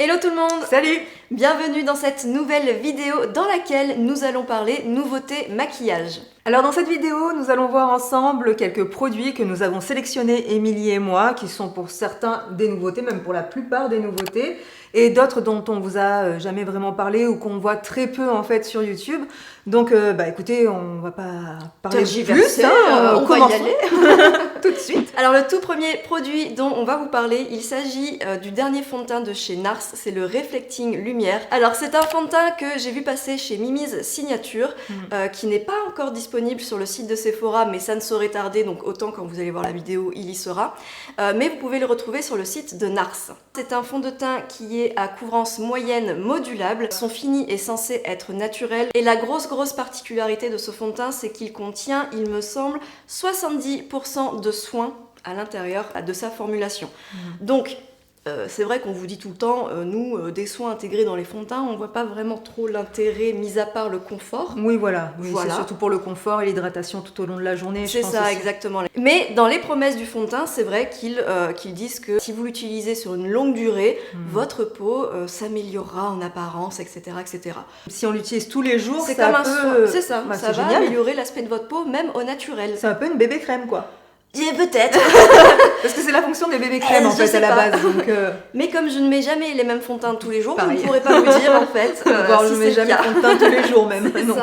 Hello tout le monde! Salut! Bienvenue dans cette nouvelle vidéo dans laquelle nous allons parler nouveautés maquillage. Alors dans cette vidéo, nous allons voir ensemble quelques produits que nous avons sélectionnés, Émilie et moi, qui sont pour certains des nouveautés, même pour la plupart des nouveautés, et d'autres dont on vous a jamais vraiment parlé ou qu'on voit très peu en fait sur YouTube. Donc écoutez, on va pas parler plus, on va y aller tout de suite. Alors le tout premier produit dont on va vous parler, il s'agit du dernier fond de teint de chez NARS, c'est le Reflecting Lumière. Alors c'est un fond de teint que j'ai vu passer chez Mimi's Signature, qui n'est pas encore disponible sur le site de Sephora, mais ça ne saurait tarder, donc autant quand vous allez voir la vidéo, il y sera. Mais vous pouvez le retrouver sur le site de NARS. C'est un fond de teint qui est à couvrance moyenne modulable. Son fini est censé être naturel. Et la grosse particularité de ce fond de teint, c'est qu'il contient, il me semble, 70% de soins à l'intérieur de sa formulation. Donc, c'est vrai qu'on vous dit tout le temps, nous, des soins intégrés dans les fonds de teint, on voit pas vraiment trop l'intérêt, mis à part le confort. Oui, voilà. C'est surtout pour le confort et l'hydratation tout au long de la journée. C'est ça, aussi. Exactement. Mais dans les promesses du fond de teint, c'est vrai qu'ils disent que si vous l'utilisez sur une longue durée, votre peau s'améliorera en apparence, etc., etc. Si on l'utilise tous les jours, c'est comme un soin. C'est ça, bah, ça va génial. améliorer l'aspect de votre peau, même au naturel. C'est un peu une bébé crème, quoi. Peut-être. Parce que c'est la fonction des bébés crèmes en fait à la base. Donc, Mais comme je ne mets jamais les mêmes fonds de teint tous les jours, je ne pourrais pas vous dire en fait. Voire je ne mets jamais de fond de teint tous les jours même. Donc,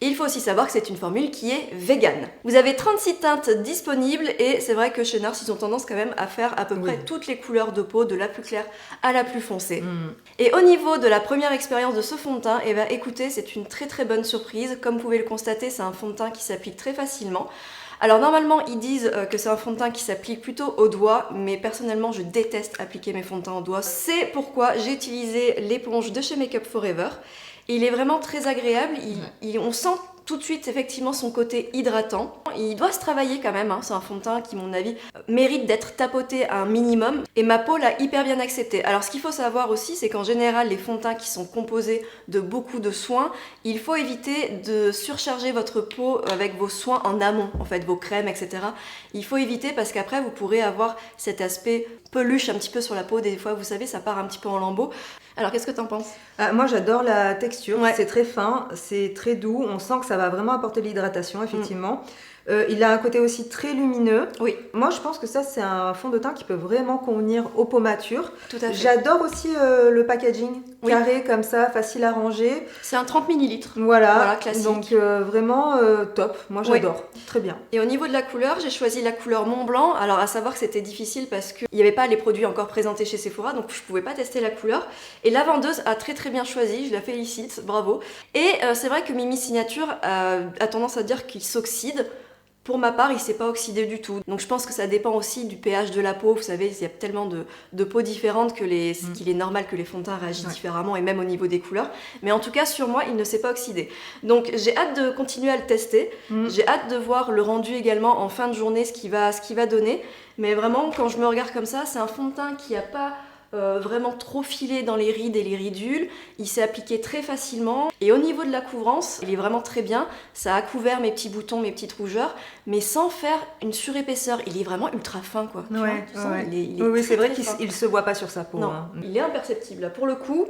et il faut aussi savoir que c'est une formule qui est vegan. Vous avez 36 teintes disponibles et c'est vrai que chez NARS, ils ont tendance quand même à faire à peu près toutes les couleurs de peau, de la plus claire à la plus foncée. Et au niveau de la première expérience de ce fond de teint, écoutez, c'est une très bonne surprise. Comme vous pouvez le constater, c'est un fond de teint qui s'applique très facilement. Alors normalement ils disent que c'est un fond de teint qui s'applique plutôt aux doigts, mais personnellement je déteste appliquer mes fonds de teint aux doigts. C'est pourquoi j'ai utilisé l'éponge de chez Make Up For Ever. Il est vraiment très agréable, on sent tout de suite effectivement son côté hydratant. Il doit se travailler quand même, c'est un fond de teint qui, à mon avis, mérite d'être tapoté un minimum. Et ma peau l'a hyper bien accepté. Alors ce qu'il faut savoir aussi, c'est qu'en général, les fonds de teint qui sont composés de beaucoup de soins, il faut éviter de surcharger votre peau avec vos soins en amont, en fait, vos crèmes, etc. Il faut éviter parce qu'après, vous pourrez avoir cet aspect peluche un petit peu sur la peau. Des fois, vous savez, ça part un petit peu en lambeaux. Alors, qu'est-ce que t'en penses ? Moi, j'adore la texture. C'est très fin, c'est très doux. On sent que ça va vraiment apporter de l'hydratation, effectivement. Il a un côté aussi très lumineux. Oui. Moi, je pense que ça, c'est un fond de teint qui peut vraiment convenir aux peaux matures. Tout à fait. J'adore aussi le packaging carré comme ça, facile à ranger. C'est un 30 ml. Voilà, classique. Donc vraiment top. Moi, j'adore. Très bien. Et au niveau de la couleur, j'ai choisi la couleur Mont Blanc. Alors, à savoir que c'était difficile parce qu'il n'y avait pas les produits encore présentés chez Sephora, donc je pouvais pas tester la couleur. Et la vendeuse a très bien choisi. Je la félicite, bravo. Et c'est vrai que Mimi's Signature a tendance à dire qu'il s'oxyde. Pour ma part, il ne s'est pas oxydé du tout. Donc je pense que ça dépend aussi du pH de la peau. Vous savez, il y a tellement de peaux différentes qu'il est normal que les fonds de teint réagissent différemment et même au niveau des couleurs. Mais en tout cas, sur moi, il ne s'est pas oxydé. Donc j'ai hâte de continuer à le tester. J'ai hâte de voir le rendu également en fin de journée, ce qu'il va donner. Mais vraiment, quand je me regarde comme ça, c'est un fond de teint qui n'a pas vraiment trop filé dans les rides et les ridules. Il s'est appliqué très facilement et au niveau de la couvrance, il est vraiment très bien. Ça a couvert mes petits boutons, mes petites rougeurs, mais sans faire une surépaisseur. Il est vraiment ultra fin, quoi. Oui, c'est vrai qu'il se voit pas sur sa peau. Non, il est imperceptible. Là, pour le coup,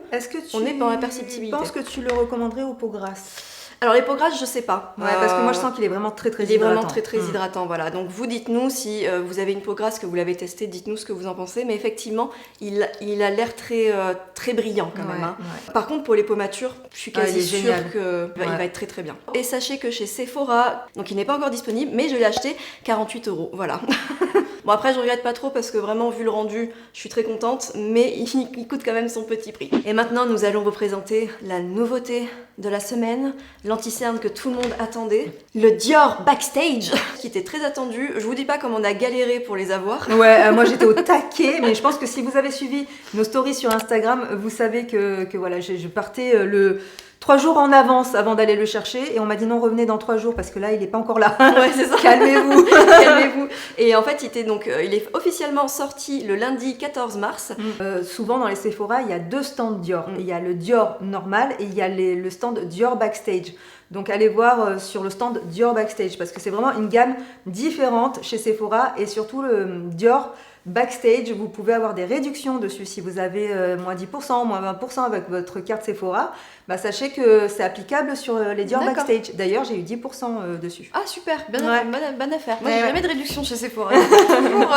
on est dans l'imperceptibilité. Je pense que tu le recommanderais aux peaux grasses. Alors les peaux grasses, je sais pas. Parce que moi je sens qu'il est vraiment très hydratant. Il est vraiment très hydratant, voilà. Donc vous dites-nous si vous avez une peau grasse, que vous l'avez testé, dites-nous ce que vous en pensez. Mais effectivement, il a l'air très brillant quand même. Par contre, pour les peaux matures, je suis quasi sûre qu'il va être très bien. Et sachez que chez Sephora, donc il n'est pas encore disponible, mais je l'ai acheté 48 €, voilà. Bon après je regrette pas trop parce que vraiment vu le rendu, je suis très contente, mais il coûte quand même son petit prix. Et maintenant nous allons vous présenter la nouveauté de la semaine, l'anti-cerne que tout le monde attendait, le Dior Backstage, qui était très attendu. Je vous dis pas comme on a galéré pour les avoir. Moi j'étais au taquet, mais je pense que si vous avez suivi nos stories sur Instagram, vous savez que voilà, je partais 3 jours en avance avant d'aller le chercher et on m'a dit non, revenez dans 3 jours parce que là il est pas encore là. C'est ça. Calmez-vous. Calmez-vous. Et en fait il est officiellement sorti le lundi 14 mars. Souvent dans les Sephora il y a 2 stands Dior. Il y a le Dior normal et il y a le stand Dior Backstage. Donc allez voir sur le stand Dior Backstage parce que c'est vraiment une gamme différente chez Sephora et surtout le Dior Backstage, vous pouvez avoir des réductions dessus. Si vous avez moins 10%, moins 20% avec votre carte Sephora, bah, sachez que c'est applicable sur les Dior D'accord. Backstage. D'ailleurs, j'ai eu 10% dessus. Ah super, Ouais. bonne affaire. Moi Ouais, j'ai ouais. jamais de réduction chez Sephora. Toujours.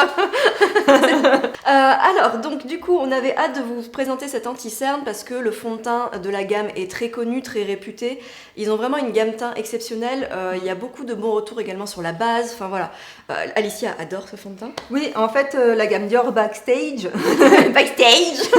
Alors donc du coup on avait hâte de vous présenter cet anti-cerne parce que le fond de teint de la gamme est très connu, très réputé. Ils ont vraiment une gamme teint exceptionnelle. Il y a beaucoup de bons retours également sur la base. Enfin voilà, Alicia adore ce fond de teint. Oui, en fait, la gamme Dior Backstage, Backstage.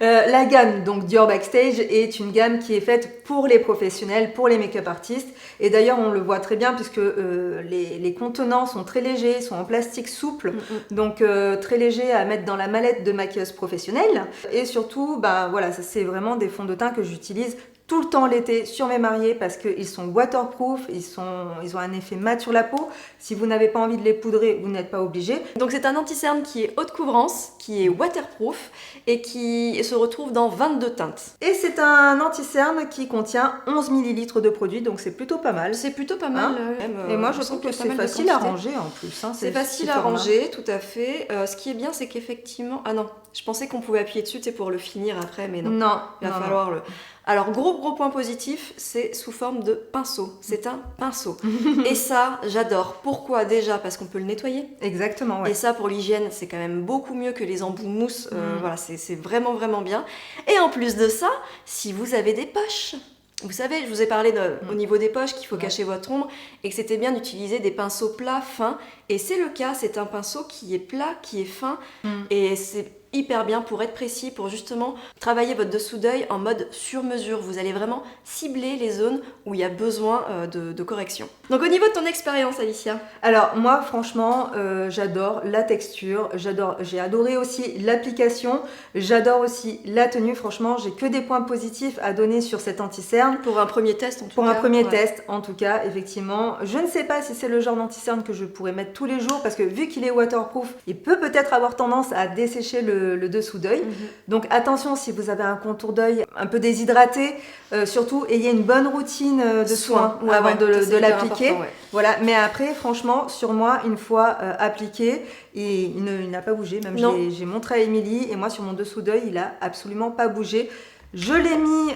la gamme donc Dior Backstage est une gamme qui est faite pour les professionnels, pour les make-up artistes. Et d'ailleurs, on le voit très bien puisque les contenants sont très légers, sont en plastique souple, donc très léger à mettre dans la mallette de maquilleuse professionnelle. Et surtout, bah voilà, ça c'est vraiment des fonds de teint que j'utilise tout le temps l'été sur mes mariés parce qu'ils sont waterproof, ils ont un effet mat sur la peau. Si vous n'avez pas envie de les poudrer, vous n'êtes pas obligé. Donc c'est un anti-cerne qui est haute couvrance, qui est waterproof et qui se retrouve dans 22 teintes. Et c'est un anti-cerne qui contient 11 ml de produit, donc c'est plutôt pas mal. C'est plutôt pas mal. Et moi je trouve que c'est facile à ranger en plus. Hein, c'est facile à ranger, tout à fait. Ce qui est bien, c'est qu'effectivement... Ah non, je pensais qu'on pouvait appuyer dessus pour le finir après, mais non. Non, Il va falloir le... Alors, gros point positif, c'est sous forme de pinceau. C'est un pinceau. Et ça, j'adore. Pourquoi? Déjà, parce qu'on peut le nettoyer. Exactement, ouais. Et ça, pour l'hygiène, c'est quand même beaucoup mieux que les embouts mousse. Voilà, c'est vraiment bien. Et en plus de ça, si vous avez des poches... Vous savez, je vous ai parlé au niveau des poches qu'il faut cacher votre ombre et que c'était bien d'utiliser des pinceaux plats, fins. Et c'est le cas, c'est un pinceau qui est plat, qui est fin et c'est hyper bien pour être précis, pour justement travailler votre dessous d'œil en mode sur mesure. Vous allez vraiment cibler les zones où il y a besoin de correction. Donc au niveau de ton expérience, Alicia? Alors moi franchement j'adore la texture, j'ai adoré aussi l'application, j'adore aussi la tenue. Franchement j'ai que des points positifs à donner sur cet anti-cerne. Pour un premier test en tout cas. Pour un premier test en tout cas, effectivement. Je ne sais pas si c'est le genre d'anti-cerne que je pourrais mettre tous les jours parce que vu qu'il est waterproof, il peut peut-être avoir tendance à dessécher le dessous d'œil. Donc attention si vous avez un contour d'œil un peu déshydraté, surtout ayez une bonne routine de soins avant de l'appliquer. Voilà, mais après franchement sur moi une fois appliqué et il n'a pas bougé, même j'ai montré à Émilie et moi sur mon dessous d'œil il a absolument pas bougé. Je l'ai mis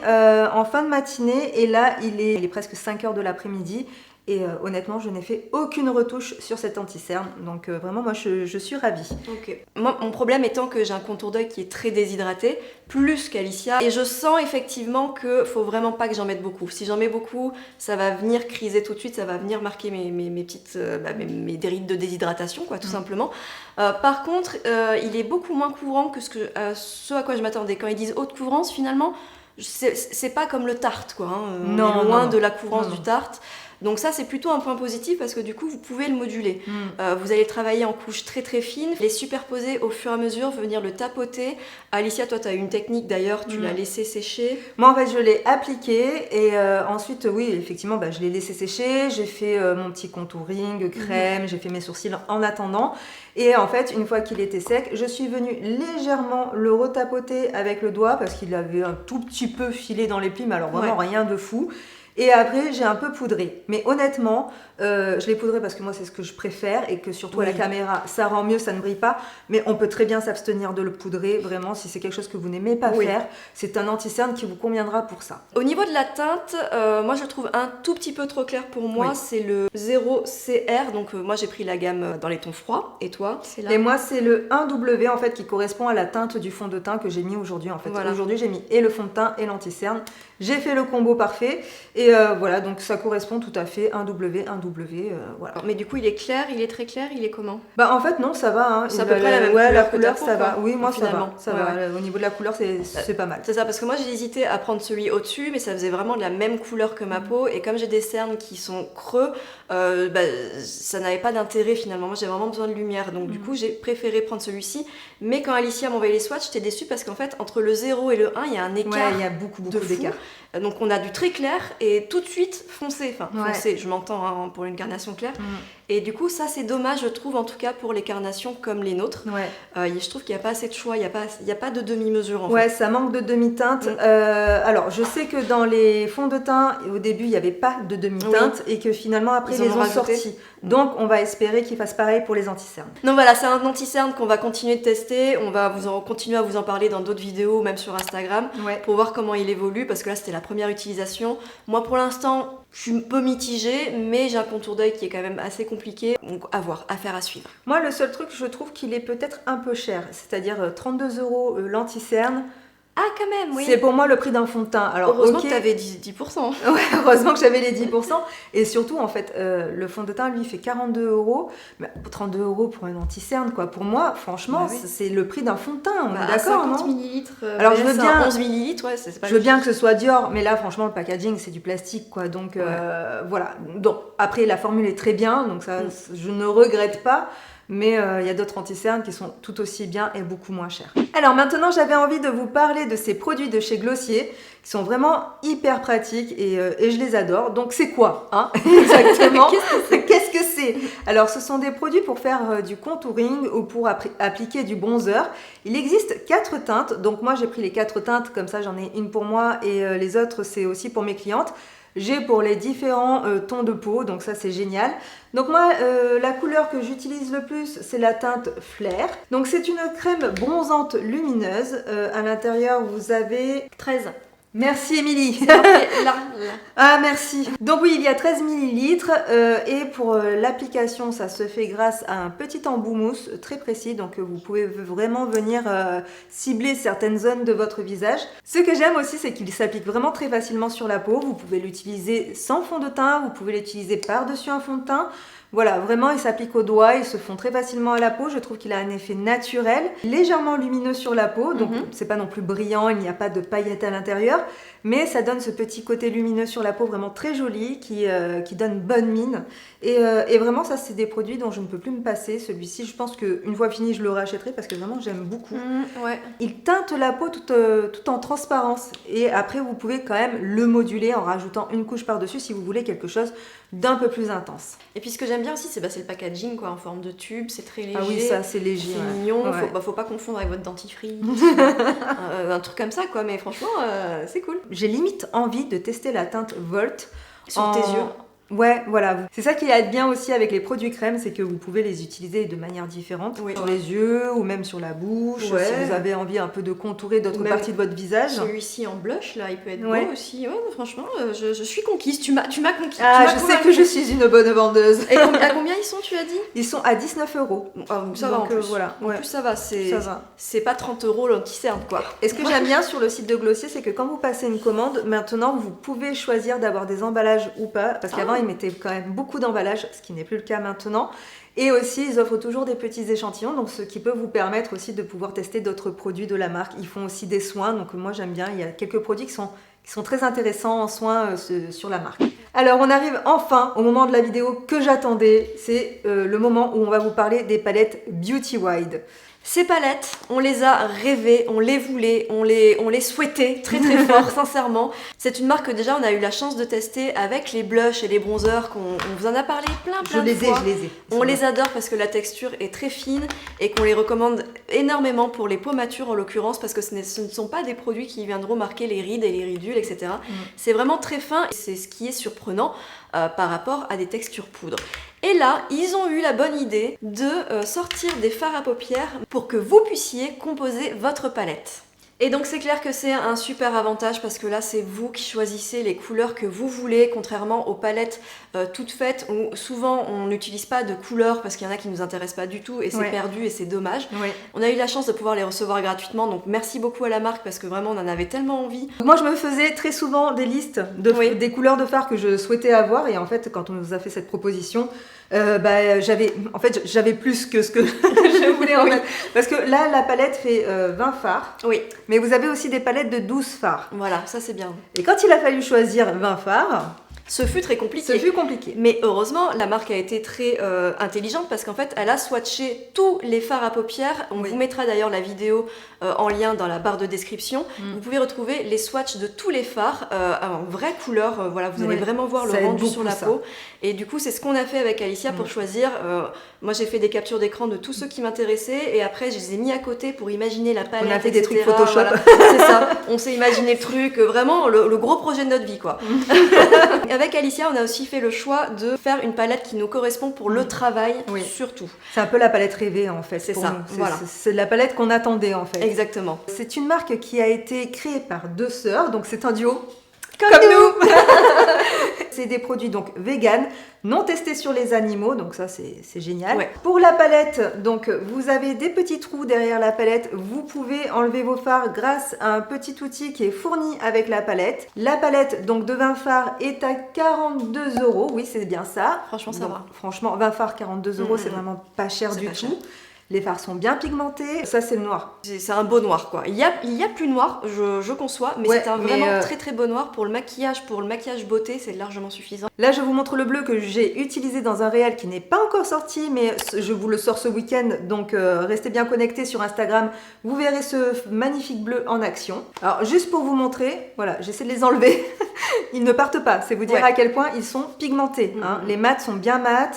en fin de matinée et là il est presque 5h de l'après-midi. Et honnêtement, je n'ai fait aucune retouche sur cet anti-cerne. Donc vraiment, moi, je suis ravie. Ok. Moi, mon problème étant que j'ai un contour d'œil qui est très déshydraté, plus qu'Alicia. Et je sens effectivement qu'il faut vraiment pas que j'en mette beaucoup. Si j'en mets beaucoup, ça va venir criser tout de suite, ça va venir marquer mes petites mes rides de déshydratation, quoi, tout simplement. Par contre, il est beaucoup moins couvrant que ce à quoi je m'attendais. Quand ils disent haute couvrance, finalement, c'est pas comme le Tarte, quoi. On est loin de la couvrance du Tarte. Donc ça, c'est plutôt un point positif parce que du coup, vous pouvez le moduler. Vous allez travailler en couches très très fines, les superposer au fur et à mesure, venir le tapoter. Alicia, toi, tu as une technique d'ailleurs, tu l'as laissé sécher. Moi, en fait, je l'ai appliqué et ensuite, oui, effectivement, je l'ai laissé sécher. J'ai fait mon petit contouring, crème, j'ai fait mes sourcils en attendant. Et en fait, une fois qu'il était sec, je suis venue légèrement le retapoter avec le doigt parce qu'il avait un tout petit peu filé dans les plis, mais alors vraiment rien de fou. Et après, j'ai un peu poudré. Mais honnêtement, je l'ai poudré parce que moi, c'est ce que je préfère et que surtout à la caméra, ça rend mieux, ça ne brille pas. Mais on peut très bien s'abstenir de le poudrer, vraiment, si c'est quelque chose que vous n'aimez pas faire. C'est un anti-cerne qui vous conviendra pour ça. Au niveau de la teinte, moi, je le trouve un tout petit peu trop clair pour moi. C'est le 0CR. Donc, moi, j'ai pris la gamme dans les tons froids. Et toi, c'est là? Et moi, c'est le 1W, en fait, qui correspond à la teinte du fond de teint que j'ai mis aujourd'hui, en fait. Voilà. Aujourd'hui, j'ai mis et le fond de teint et l'anti-cerne. J'ai fait le combo parfait. Et voilà, donc ça correspond tout à fait 1W, 1W, voilà. Mais du coup, il est clair, il est très clair, il est comment? En fait, non, ça va. Hein. C'est à peu près la même couleur. La couleur, que ça va. Oui, moi, finalement. ça va. Au niveau de la couleur, c'est pas mal. C'est ça, parce que moi, j'ai hésité à prendre celui au-dessus, mais ça faisait vraiment de la même couleur que ma peau. Et comme j'ai des cernes qui sont creux, ça n'avait pas d'intérêt finalement. Moi, j'ai vraiment besoin de lumière. Donc, du coup, j'ai préféré prendre celui-ci. Mais quand Alicia m'a envoyé les swatchs, j'étais déçue parce qu'en fait, entre le 0 et le 1, il y a un écart. Ouais, il y a beaucoup d'écart. Donc on a du très clair et tout de suite foncé, foncé, je m'entends pour une carnation claire. Et du coup, ça c'est dommage, je trouve, en tout cas pour les carnations comme les nôtres. Ouais. Je trouve qu'il n'y a pas assez de choix, il n'y a pas de demi-mesure en Ouais, fait. ça manque de demi-teinte. Alors, je sais que dans les fonds de teint, au début, il n'y avait pas de demi-teinte et que finalement, après, Ils ils les en ont ont rajouté. sortis. Donc, on va espérer qu'ils fassent pareil pour les anti-cernes. Donc voilà, c'est un anti-cerne qu'on va continuer de tester. On va continuer à vous en parler dans d'autres vidéos, même sur Instagram, Ouais. pour voir comment il évolue, parce que là c'était la première utilisation. Moi pour l'instant, je suis un peu mitigée, mais j'ai un contour d'œil qui est quand même assez compliqué. Donc à voir, affaire à suivre. Moi, le seul truc, je trouve qu'il est peut-être un peu cher. C'est-à-dire 32 € l'anti-cerne. Ah quand même, oui. C'est pour moi le prix d'un fond de teint. Alors, Heureusement ok. que t'avais 10%. Ouais, heureusement que j'avais les 10%. Et surtout, en fait, le fond de teint, lui, fait 42 €. Mais 32 € pour un anti-cerne, quoi. Pour moi, franchement, Bah oui. c'est le prix d'un fond de teint. On Bah, est d'accord, 50 non millilitres. Alors, je veux bien- 11 millilitres, ouais, c'est pas Je veux bien que logique. ce soit Dior, mais là, franchement, le packaging, c'est du plastique, quoi. Donc, voilà. Donc, après, la formule est très bien, donc ça, je ne regrette pas. Mais il y a d'autres anti-cernes qui sont tout aussi bien et beaucoup moins chers. Alors maintenant, j'avais envie de vous parler de ces produits de chez Glossier qui sont vraiment hyper pratiques et je les adore. Donc c'est quoi, hein? Exactement. Qu'est-ce que c'est? Alors ce sont des produits pour faire du contouring ou pour appliquer du bronzer. Il existe 4 teintes. Donc moi, j'ai pris les 4 teintes, comme ça j'en ai une pour moi et les autres, c'est aussi pour mes clientes. J'ai pour les différents tons de peau, donc ça c'est génial. Donc moi, la couleur que j'utilise le plus, c'est la teinte Flair. Donc c'est une crème bronzante lumineuse. À l'intérieur, vous avez 13. Merci Émilie. Là. Ah merci. Donc oui, il y a 13 millilitres et pour l'application, ça se fait grâce à un petit embout mousse très précis. Donc vous pouvez vraiment venir cibler certaines zones de votre visage. Ce que j'aime aussi, c'est qu'il s'applique vraiment très facilement sur la peau. Vous pouvez l'utiliser sans fond de teint, vous pouvez l'utiliser par-dessus un fond de teint. Voilà, vraiment, il s'applique aux doigts, il se fond très facilement à la peau. Je trouve qu'il a un effet naturel, légèrement lumineux sur la peau. Donc, c'est pas non plus brillant, il n'y a pas de paillettes à l'intérieur. Mais ça donne ce petit côté lumineux sur la peau vraiment très joli qui donne bonne mine. Et vraiment, ça, c'est des produits dont je ne peux plus me passer. Celui-ci, je pense qu'une fois fini, je le rachèterai parce que vraiment, j'aime beaucoup. Ouais. Il teinte la peau tout en transparence. Et après, vous pouvez quand même le moduler en rajoutant une couche par-dessus si vous voulez quelque chose d'un peu plus intense. Et puis ce que j'aime bien aussi, c'est le packaging quoi, en forme de tube, c'est très léger. Ah oui, ça c'est léger. C'est mignon, Ouais. faut pas confondre avec votre dentifrice. Un truc comme ça quoi, mais franchement, c'est cool. J'ai limite envie de tester la teinte Volt Sur tes yeux. Ouais, voilà. C'est ça qui est bien aussi avec les produits crème, c'est que vous pouvez les utiliser de manière différente. Oui. Sur les yeux ou même sur la bouche, Ouais. si vous avez envie un peu de contourer d'autres Même parties de votre visage. Celui-ci en blush là, il peut être Ouais. beau aussi. Ouais, franchement, je suis conquise. Tu m'as conquise. Ah, tu m'as je sais convaincue. que je suis une bonne vendeuse. Et à combien ils sont, tu as dit? Ils sont à 19 €. Donc ça va en Donc, plus. voilà. En Ouais. plus ça va, Ça va. c'est pas 30 € l'anti-cerne quoi. Et ce que j'aime bien sur le site de Glossier, c'est que quand vous passez une commande, maintenant vous pouvez choisir d'avoir des emballages ou pas. Parce qu'avant, ils mettaient quand même beaucoup d'emballages, ce qui n'est plus le cas maintenant. Et aussi, ils offrent toujours des petits échantillons, donc ce qui peut vous permettre aussi de pouvoir tester d'autres produits de la marque. Ils font aussi des soins, donc moi j'aime bien. Il y a quelques produits qui sont très intéressants en soins sur la marque. Alors on arrive enfin au moment de la vidéo que j'attendais. C'est le moment où on va vous parler des palettes Beauty Wide. Ces palettes, on les a rêvées, on les voulait, on les souhaitait très très fort, sincèrement. C'est une marque que déjà on a eu la chance de tester avec les blushs et les bronzers on vous en a parlé plein de fois. Je les ai. On les adore parce que la texture est très fine et qu'on les recommande énormément pour les peaux matures en l'occurrence parce que ce ne sont pas des produits qui viendront marquer les rides et les ridules, etc. C'est vraiment très fin et c'est ce qui est surprenant par rapport à des textures poudre. Et là, ils ont eu la bonne idée de sortir des fards à paupières pour que vous puissiez composer votre palette. Et donc c'est clair que c'est un super avantage parce que là c'est vous qui choisissez les couleurs que vous voulez, contrairement aux palettes toutes faites où souvent on n'utilise pas de couleurs parce qu'il y en a qui nous intéressent pas du tout et c'est perdu et c'est dommage. Ouais. On a eu la chance de pouvoir les recevoir gratuitement, donc merci beaucoup à la marque parce que vraiment on en avait tellement envie. Moi, je me faisais très souvent des listes des couleurs de fard que je souhaitais avoir et en fait, quand on nous a fait cette proposition, j'avais plus que ce que je voulais en mettre. Parce que là, la palette fait 20 fards, Oui, mais vous avez aussi des palettes de 12 fards. voilà, ça c'est bien. Et quand il a fallu choisir 20 fards, Ce fut très compliqué. Ce fut compliqué. Mais heureusement, la marque a été très intelligente parce qu'en fait, elle a swatché tous les fards à paupières. On vous mettra d'ailleurs la vidéo en lien dans la barre de description. Vous pouvez retrouver les swatchs de tous les fards en vraie couleur. Voilà, vous allez vraiment voir le rendu sur la peau. Et du coup, c'est ce qu'on a fait avec Alicia pour choisir. Moi, j'ai fait des captures d'écran de tous ceux qui m'intéressaient et après, je les ai mis à côté pour imaginer la palette. On a fait etc. des trucs Photoshop. Voilà. C'est ça. On s'est imaginé le truc, vraiment le gros projet de notre vie, quoi. Avec Alicia, on a aussi fait le choix de faire une palette qui nous correspond pour le travail, surtout. C'est un peu la palette rêvée, en fait. C'est ça, voilà. C'est la palette qu'on attendait, en fait. Exactement. C'est une marque qui a été créée par 2 sœurs, donc c'est un duo comme nous. C'est des produits donc vegan, non testés sur les animaux, donc ça c'est génial. Ouais. Pour la palette, donc vous avez des petits trous derrière la palette, vous pouvez enlever vos fards grâce à un petit outil qui est fourni avec la palette. La palette donc de 20 fards est à 42 €, oui c'est bien ça. Franchement ça va. Franchement 20 fards 42 €, c'est vraiment pas cher du tout. Les fards sont bien pigmentés. Ça, c'est le noir. C'est un beau noir, quoi. Il y a plus noir, je conçois, mais c'est un vraiment très très beau noir. Pour le maquillage beauté, c'est largement suffisant. Là, je vous montre le bleu que j'ai utilisé dans un réel qui n'est pas encore sorti, mais je vous le sors ce week-end. Donc, restez bien connectés sur Instagram. Vous verrez ce magnifique bleu en action. Alors, juste pour vous montrer, voilà, j'essaie de les enlever. Ils ne partent pas. C'est vous dire à quel point ils sont pigmentés. Hein. Les mats sont bien mats.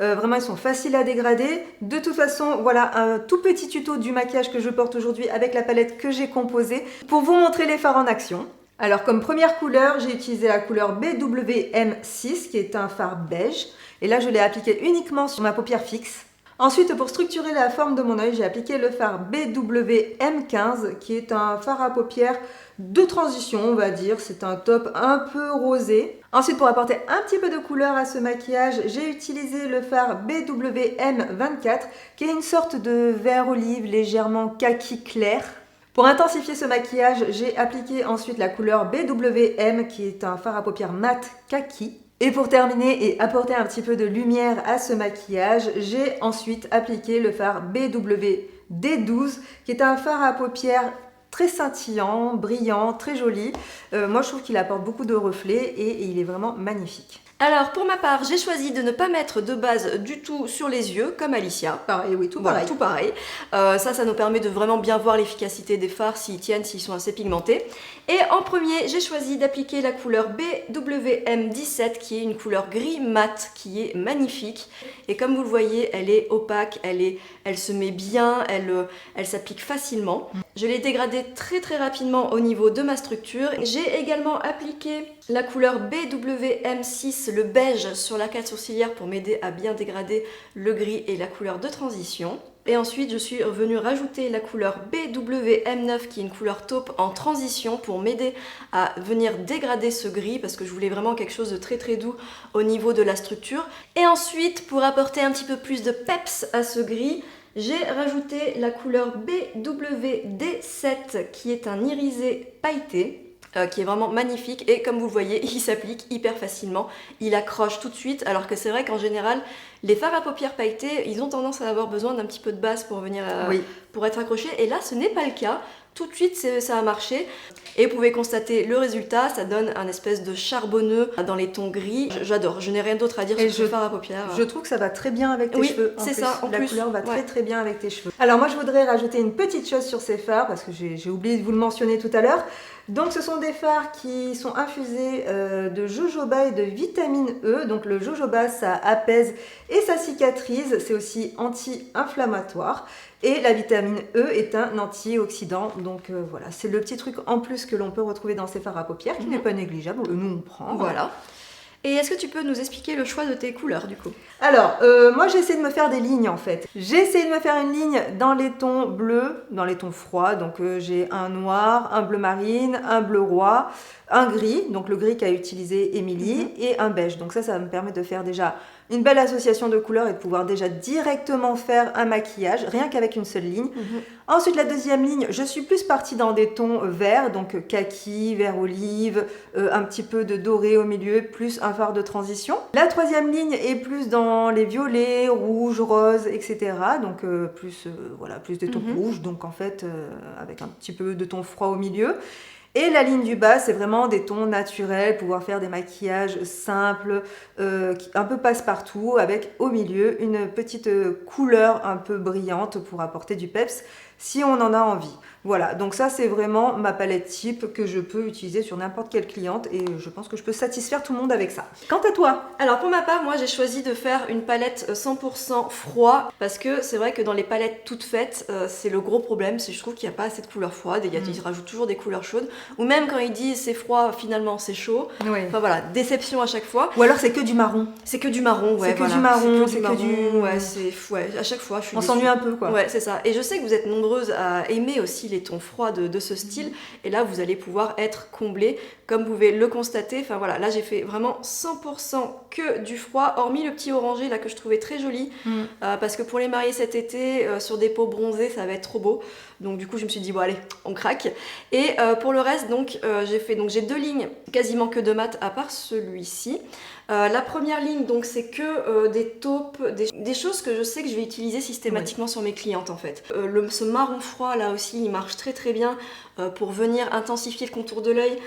Vraiment, ils sont faciles à dégrader. De toute façon, voilà un tout petit tuto du maquillage que je porte aujourd'hui avec la palette que j'ai composée pour vous montrer les fards en action. Alors, comme première couleur, j'ai utilisé la couleur BWM6 qui est un fard beige. Et là, je l'ai appliqué uniquement sur ma paupière fixe. Ensuite, pour structurer la forme de mon œil, j'ai appliqué le fard BWM15 qui est un fard à paupières de transition, on va dire. C'est un top un peu rosé. Ensuite, pour apporter un petit peu de couleur à ce maquillage, j'ai utilisé le fard BWM24 qui est une sorte de vert olive légèrement kaki clair. Pour intensifier ce maquillage, j'ai appliqué ensuite la couleur BWM qui est un fard à paupières mat kaki. Et pour terminer et apporter un petit peu de lumière à ce maquillage, j'ai ensuite appliqué le fard BWD12 qui est un fard à paupières très scintillant, brillant, très joli. Moi, je trouve qu'il apporte beaucoup de reflets et il est vraiment magnifique. Alors, pour ma part, j'ai choisi de ne pas mettre de base du tout sur les yeux, comme Alicia. Pareil, oui, tout pareil. Tout pareil. Ça nous permet de vraiment bien voir l'efficacité des fards, s'ils tiennent, s'ils sont assez pigmentés. Et en premier, j'ai choisi d'appliquer la couleur BWM17, qui est une couleur gris mat, qui est magnifique. Et comme vous le voyez, elle est opaque, elle se met bien, elle s'applique facilement. Je l'ai dégradée très très rapidement au niveau de ma structure. J'ai également appliqué la couleur BWM6, le beige, sur l'arcade sourcilière pour m'aider à bien dégrader le gris et la couleur de transition. Et ensuite, je suis revenue rajouter la couleur BWM9 qui est une couleur taupe en transition pour m'aider à venir dégrader ce gris parce que je voulais vraiment quelque chose de très très doux au niveau de la structure. Et ensuite, pour apporter un petit peu plus de peps à ce gris, j'ai rajouté la couleur BWD7 qui est un irisé pailleté. Qui est vraiment magnifique et comme vous le voyez, il s'applique hyper facilement, il accroche tout de suite alors que c'est vrai qu'en général, les fards à paupières pailletés, ils ont tendance à avoir besoin d'un petit peu de base pour venir pour être accrochés et là ce n'est pas le cas. Tout de suite, ça a marché. Et vous pouvez constater le résultat, ça donne un espèce de charbonneux dans les tons gris. J'adore, je n'ai rien d'autre à dire sur ce fard à paupières. Je trouve que ça va très bien avec tes cheveux. C'est ça, en plus. La couleur va très très bien avec tes cheveux. Alors moi, je voudrais rajouter une petite chose sur ces fards, parce que j'ai oublié de vous le mentionner tout à l'heure. Donc ce sont des fards qui sont infusés de jojoba et de vitamine E. Donc le jojoba, ça apaise et ça cicatrise. C'est aussi anti-inflammatoire. Et la vitamine E est un antioxydant, donc voilà, c'est le petit truc en plus que l'on peut retrouver dans ces fards à paupières, qui n'est pas négligeable, nous on prend. Voilà. Et est-ce que tu peux nous expliquer le choix de tes couleurs du coup? Alors, moi j'ai essayé de me faire des lignes en fait. J'ai essayé de me faire une ligne dans les tons bleus, dans les tons froids, donc j'ai un noir, un bleu marine, un bleu roi, un gris, donc le gris qu'a utilisé Émilie, et un beige. Donc ça me permet de faire déjà une belle association de couleurs et de pouvoir déjà directement faire un maquillage, rien qu'avec une seule ligne. Ensuite, la deuxième ligne, je suis plus partie dans des tons verts, donc kaki, vert olive, un petit peu de doré au milieu, plus un fard de transition. La troisième ligne est plus dans les violets, rouges, roses, etc. Donc plus des tons rouges, donc en fait avec un petit peu de ton froid au milieu. Et la ligne du bas, c'est vraiment des tons naturels, pouvoir faire des maquillages simples, qui un peu passe-partout, avec au milieu une petite couleur un peu brillante pour apporter du peps si on en a envie. Voilà, donc ça c'est vraiment ma palette type que je peux utiliser sur n'importe quelle cliente et je pense que je peux satisfaire tout le monde avec ça. Quant à toi? Alors pour ma part, moi j'ai choisi de faire une palette 100% froid parce que c'est vrai que dans les palettes toutes faites, c'est le gros problème, c'est que je trouve qu'il n'y a pas assez de couleurs froides et ils rajoutent toujours des couleurs chaudes. Ou même quand ils disent c'est froid, finalement c'est chaud. Oui. Enfin voilà, déception à chaque fois. Ou alors c'est que du marron. C'est que du marron, ouais. C'est que voilà. du marron, c'est que du marron. Ouais, ouais, à chaque fois je suis On déçue. s'ennuie un peu quoi. Ouais, c'est ça. Et je sais que vous êtes nombreuses à aimer aussi les tons froids de ce style. Et là, vous allez pouvoir être comblés, comme vous pouvez le constater. Enfin voilà, là j'ai fait vraiment 100% que du froid, hormis le petit orangé là que je trouvais très joli. Parce que pour les mariés cet été, sur des peaux bronzées, ça va être trop beau. Donc du coup, je me suis dit, bon allez, on craque. Et pour le reste, donc, j'ai 2 lignes, quasiment que de mat, à part celui-ci. La première ligne, donc, c'est que des taupes, des choses que je sais que je vais utiliser systématiquement sur mes clientes en fait. Ce marron froid là aussi, il marche très très bien pour venir intensifier le contour de l'œil.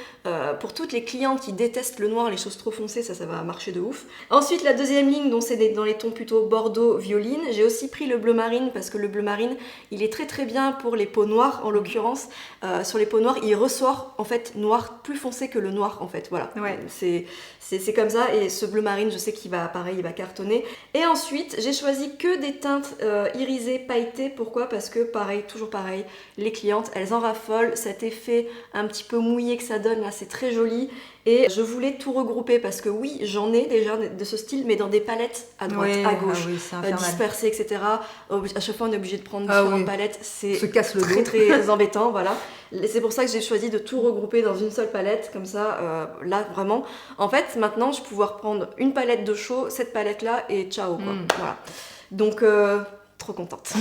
Pour toutes les clientes qui détestent le noir, les choses trop foncées, ça va marcher de ouf. Ensuite, la deuxième ligne, donc c'est dans les tons plutôt bordeaux, violine. J'ai aussi pris le bleu marine parce que le bleu marine, il est très très bien pour les peaux noires en l'occurrence. Sur les peaux noires, il ressort en fait noir plus foncé que le noir en fait. Voilà, Ouais. c'est comme ça. Et ce bleu marine, je sais qu'il va cartonner. Et ensuite, j'ai choisi que des teintes irisées, pailletées. Pourquoi? Parce que toujours pareil, les clientes, elles en raffolent. Cet effet un petit peu mouillé que ça donne là, c'est très joli. Et je voulais tout regrouper parce que oui, j'en ai déjà de ce style, mais dans des palettes à droite, à gauche, dispersées, etc. À chaque fois, on est obligé de prendre différentes palettes. C'est se casse le dos. très très embêtant, voilà. C'est pour ça que j'ai choisi de tout regrouper dans une seule palette, comme ça, là vraiment. En fait, maintenant, je vais pouvoir prendre une palette de chaud, cette palette-là, et ciao, quoi. Voilà. Donc, trop contente.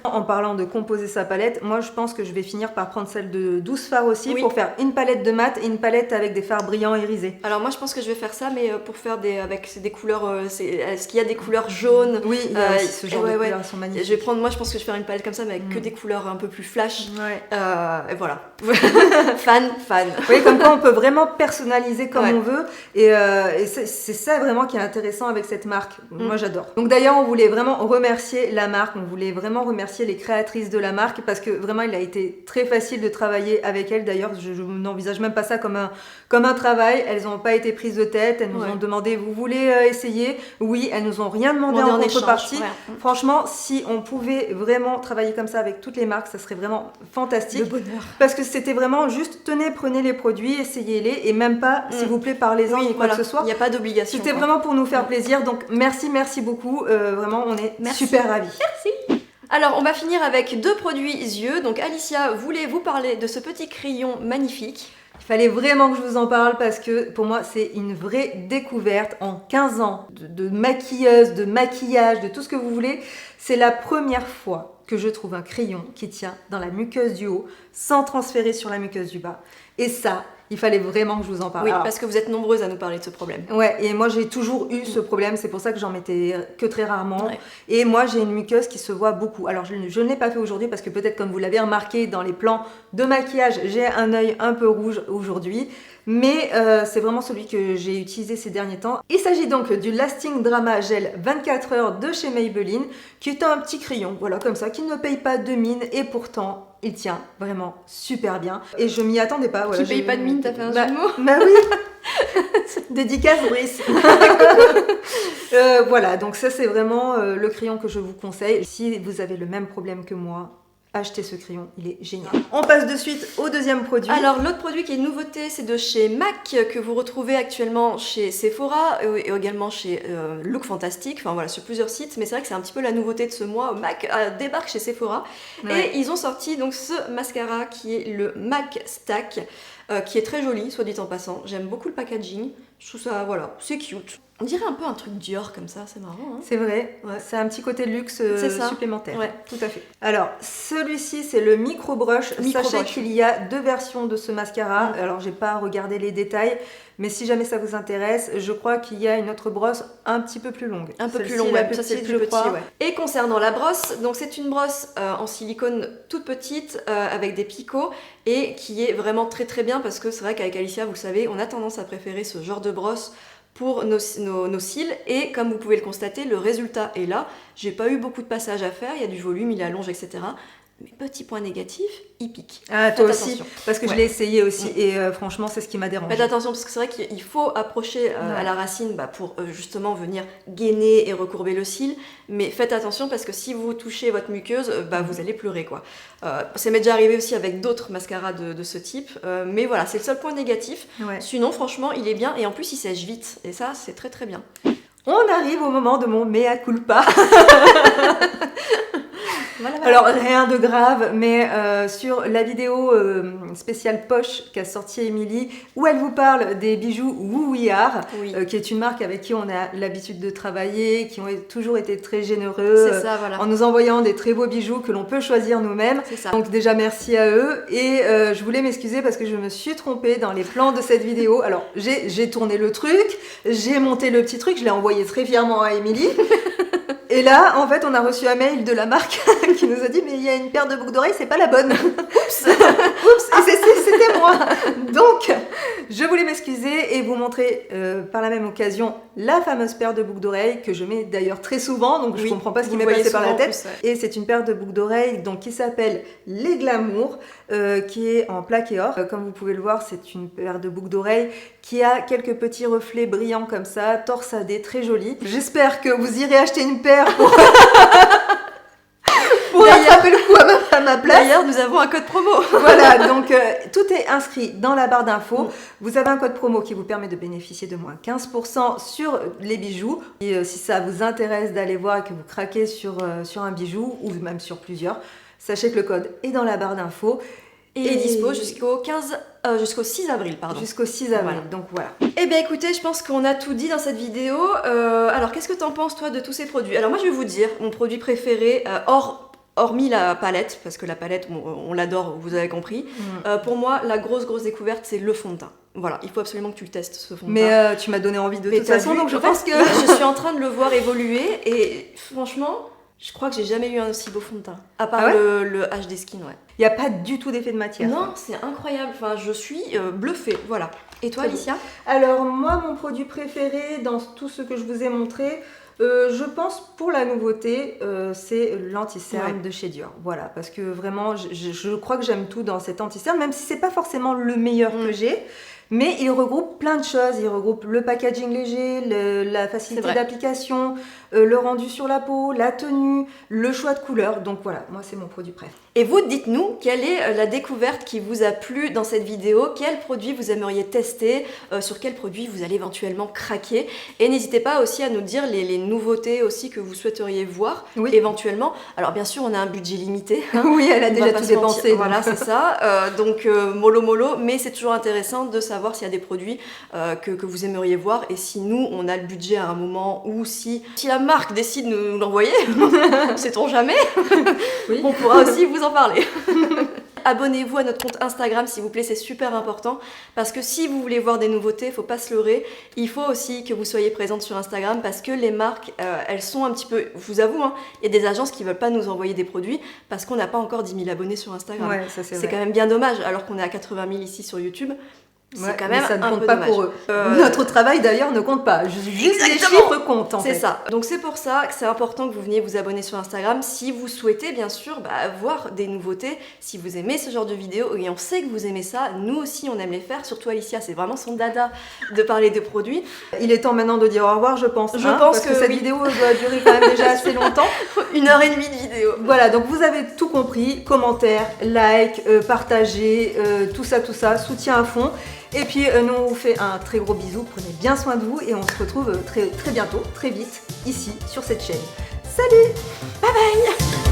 En parlant de composer sa palette, moi je pense que je vais finir par prendre celle de Douce Fard aussi Oui. pour faire une palette de mat et une palette avec des fards brillants irisés. Alors moi je pense que je vais faire ça, mais pour faire avec des couleurs, est-ce qu'il y a des couleurs jaunes? Oui, il y a aussi ce genre de couleurs, elles sont magnifiques. Moi je pense que je vais faire une palette comme ça, mais avec que des couleurs un peu plus flash. Ouais. Et voilà. fan. Oui, comme quoi on peut vraiment personnaliser comme on veut. Et c'est ça vraiment qui est intéressant avec cette marque. Moi j'adore. Donc d'ailleurs on voulait vraiment remercier la marque, on voulait vraiment remercier les créatrices de la marque parce que vraiment il a été très facile de travailler avec elles. D'ailleurs je n'envisage même pas ça comme un travail. Elles n'ont pas été prises de tête, elles nous ont demandé vous voulez essayer? Oui, elles nous ont rien demandé en contrepartie. Franchement, si on pouvait vraiment travailler comme ça avec toutes les marques, ça serait vraiment fantastique. Le bonheur. Parce que c'était vraiment juste prenez les produits, essayez-les et même pas s'il vous plaît parlez-en ni quoi que ce soit. Il n'y a pas d'obligation. C'était vraiment pour nous faire plaisir. Donc merci beaucoup. Vraiment on est super ravis. Merci. Alors, on va finir avec 2 produits yeux. Donc, Alicia voulait vous parler de ce petit crayon magnifique. Il fallait vraiment que je vous en parle parce que pour moi, c'est une vraie découverte. En 15 ans de maquilleuse, de maquillage, de tout ce que vous voulez, c'est la première fois que je trouve un crayon qui tient dans la muqueuse du haut sans transférer sur la muqueuse du bas. Et ça, il fallait vraiment que je vous en parle. Oui, parce que vous êtes nombreuses à nous parler de ce problème. Ouais, et moi j'ai toujours eu ce problème, c'est pour ça que j'en mettais que très rarement. Ouais. Et moi j'ai une muqueuse qui se voit beaucoup. Alors je ne l'ai pas fait aujourd'hui parce que peut-être comme vous l'avez remarqué dans les plans de maquillage, j'ai un œil un peu rouge aujourd'hui. Mais c'est vraiment celui que j'ai utilisé ces derniers temps. Il s'agit donc du Lasting Drama Gel 24 heures de chez Maybelline, qui est un petit crayon, voilà comme ça, qui ne paye pas de mine et pourtant il tient vraiment super bien. Et je m'y attendais pas. Voilà, qui paye pas de mine, t'as fait un jeu de mots? Bah oui. Dédicace Brice. Voilà, donc ça c'est vraiment le crayon que je vous conseille. Si vous avez le même problème que moi, achetez ce crayon, il est génial. On passe de suite au deuxième produit. Alors l'autre produit qui est une nouveauté, c'est de chez MAC, que vous retrouvez actuellement chez Sephora et également chez Look Fantastic, enfin voilà, sur plusieurs sites, mais c'est vrai que c'est un petit peu la nouveauté de ce mois. MAC débarque chez Sephora et ils ont sorti donc ce mascara qui est le MAC Stack, qui est très joli, soit dit en passant. J'aime beaucoup le packaging, Je trouve ça, voilà, c'est cute. On dirait un peu un truc Dior comme ça, c'est marrant. Hein. C'est vrai, Ouais. c'est un petit côté luxe supplémentaire. Ouais, tout à fait. Alors, celui-ci, c'est le Micro Brush. Sachez qu'il y a 2 versions de ce mascara. Alors, j'ai pas regardé les détails, mais si jamais ça vous intéresse, je crois qu'il y a une autre brosse un petit peu plus longue. Un peu plus Celle-ci, longue, la ouais, ça c'est le petite, plus je crois. petit. Ouais. Et concernant la brosse, donc c'est une brosse en silicone toute petite avec des picots et qui est vraiment très très bien parce que c'est vrai qu'avec Alicia, vous le savez, on a tendance à préférer ce genre de brosse pour nos cils et comme vous pouvez le constater, le résultat est là. J'ai pas eu beaucoup de passages à faire, il y a du volume, il allonge, etc. Mais petit point négatif, il pique. Ah, toi aussi, attention. parce que je l'ai essayé aussi et franchement, c'est ce qui m'a dérangé. Faites attention parce que c'est vrai qu'il faut approcher à la racine pour justement venir gainer et recourber le cil. Mais faites attention parce que si vous touchez votre muqueuse, vous allez pleurer quoi. Ça m'est déjà arrivé aussi avec d'autres mascaras de ce type. Mais voilà, c'est le seul point négatif. Ouais. Sinon, franchement, il est bien et en plus, il sèche vite. Et ça, c'est très très bien. On arrive au moment de mon mea culpa. Voilà. Alors rien de grave, mais sur la vidéo spéciale poche qu'a sorti Émilie, où elle vous parle des bijoux Woo We Are, qui est une marque avec qui on a l'habitude de travailler, qui ont toujours été très généreux, en nous envoyant des très beaux bijoux que l'on peut choisir nous-mêmes. Donc déjà merci à eux, et je voulais m'excuser parce que je me suis trompée dans les plans de cette vidéo. Alors j'ai tourné le truc, j'ai monté le petit truc, je l'ai envoyé très fièrement à Émilie. Et là, en fait, on a reçu un mail de la marque qui nous a dit « Mais il y a une paire de boucles d'oreilles, c'est pas la bonne. » Oups. Oups, et c'était moi. Donc, je voulais m'excuser et vous montrer par la même occasion la fameuse paire de boucles d'oreilles que je mets d'ailleurs très souvent, donc je comprends pas ce qui m'est passé par la tête. Et c'est une paire de boucles d'oreilles qui s'appelle Les Glamour, qui est en plaque et or. Comme vous pouvez le voir, c'est une paire de boucles d'oreilles qui a quelques petits reflets brillants comme ça, torsadés, très jolis. J'espère que vous irez acheter une paire pour attraper le coup à ma place. D'ailleurs, nous avons un code promo. Voilà, donc tout est inscrit dans la barre d'infos. Vous avez un code promo qui vous permet de bénéficier de moins 15% sur les bijoux. Et si ça vous intéresse d'aller voir et que vous craquez sur un bijou ou même sur plusieurs, sachez que le code est dans la barre d'infos. Et est dispo jusqu'au 6 avril, pardon. Jusqu'au 6 avril, voilà. Donc voilà. Eh bien écoutez, je pense qu'on a tout dit dans cette vidéo. Alors qu'est-ce que t'en penses toi de tous ces produits? Alors moi je vais vous dire, mon produit préféré, hormis la palette, parce que la palette, on l'adore, vous avez compris. Pour moi, la grosse découverte, c'est le fond de teint. Voilà, il faut absolument que tu le testes, ce fond de teint. Mais tu m'as donné envie de toute façon, donc je pense que... je suis en train de le voir évoluer, et franchement... Je crois que j'ai jamais eu un aussi beau fond de teint. À part le HD Skin, ouais. Il n'y a pas du tout d'effet de matière. Non, c'est incroyable. Enfin, je suis bluffée. Voilà. Et toi, Alicia? Alors, moi, mon produit préféré dans tout ce que je vous ai montré, je pense pour la nouveauté, c'est l'anti-cerne de chez Dior. Voilà, parce que vraiment, je crois que j'aime tout dans cet anti-cerne, même si c'est pas forcément le meilleur que j'ai. Mais il regroupe plein de choses, il regroupe le packaging léger, la facilité d'application, le rendu sur la peau, la tenue, le choix de couleurs. Donc voilà, moi c'est mon produit préféré. Et vous, dites-nous, quelle est la découverte qui vous a plu dans cette vidéo? Quel produit vous aimeriez tester? Sur quel produit vous allez éventuellement craquer? Et n'hésitez pas aussi à nous dire les nouveautés aussi que vous souhaiteriez voir éventuellement. Alors bien sûr, on a un budget limité. Hein. Oui, elle a déjà tout dépensé. Voilà, c'est ça. Donc mollo, mais c'est toujours intéressant de savoir s'il y a des produits que vous aimeriez voir et si nous, on a le budget à un moment ou si la marque décide de nous l'envoyer, sait-on jamais, on pourra aussi vous en parler. Abonnez-vous à notre compte Instagram s'il vous plaît, c'est super important parce que si vous voulez voir des nouveautés, faut pas se leurrer, il faut aussi que vous soyez présente sur Instagram parce que les marques, elles sont un petit peu, je vous avoue, il y a des agences qui veulent pas nous envoyer des produits parce qu'on n'a pas encore 10 000 abonnés sur Instagram. Ouais, ça, c'est quand même bien dommage alors qu'on est à 80 000 ici sur YouTube. C'est quand même ça ne un compte peu pas dommage. pour eux. Notre travail d'ailleurs ne compte pas. Juste les chiffres comptent en fait. C'est ça. Donc c'est pour ça que c'est important que vous veniez vous abonner sur Instagram si vous souhaitez bien sûr voir des nouveautés, si vous aimez ce genre de vidéos et on sait que vous aimez ça, nous aussi on aime les faire, surtout Alicia, c'est vraiment son dada de parler de produits. Il est temps maintenant de dire au revoir je pense. Je pense que cette vidéo doit durer quand même déjà assez longtemps. 1h30 de vidéo. Voilà, donc vous avez tout compris, commentaires, like, partagez, tout ça, soutien à fond. Et puis nous on vous fait un très gros bisou, prenez bien soin de vous et on se retrouve très bientôt, très vite, ici sur cette chaîne. Salut, bye bye.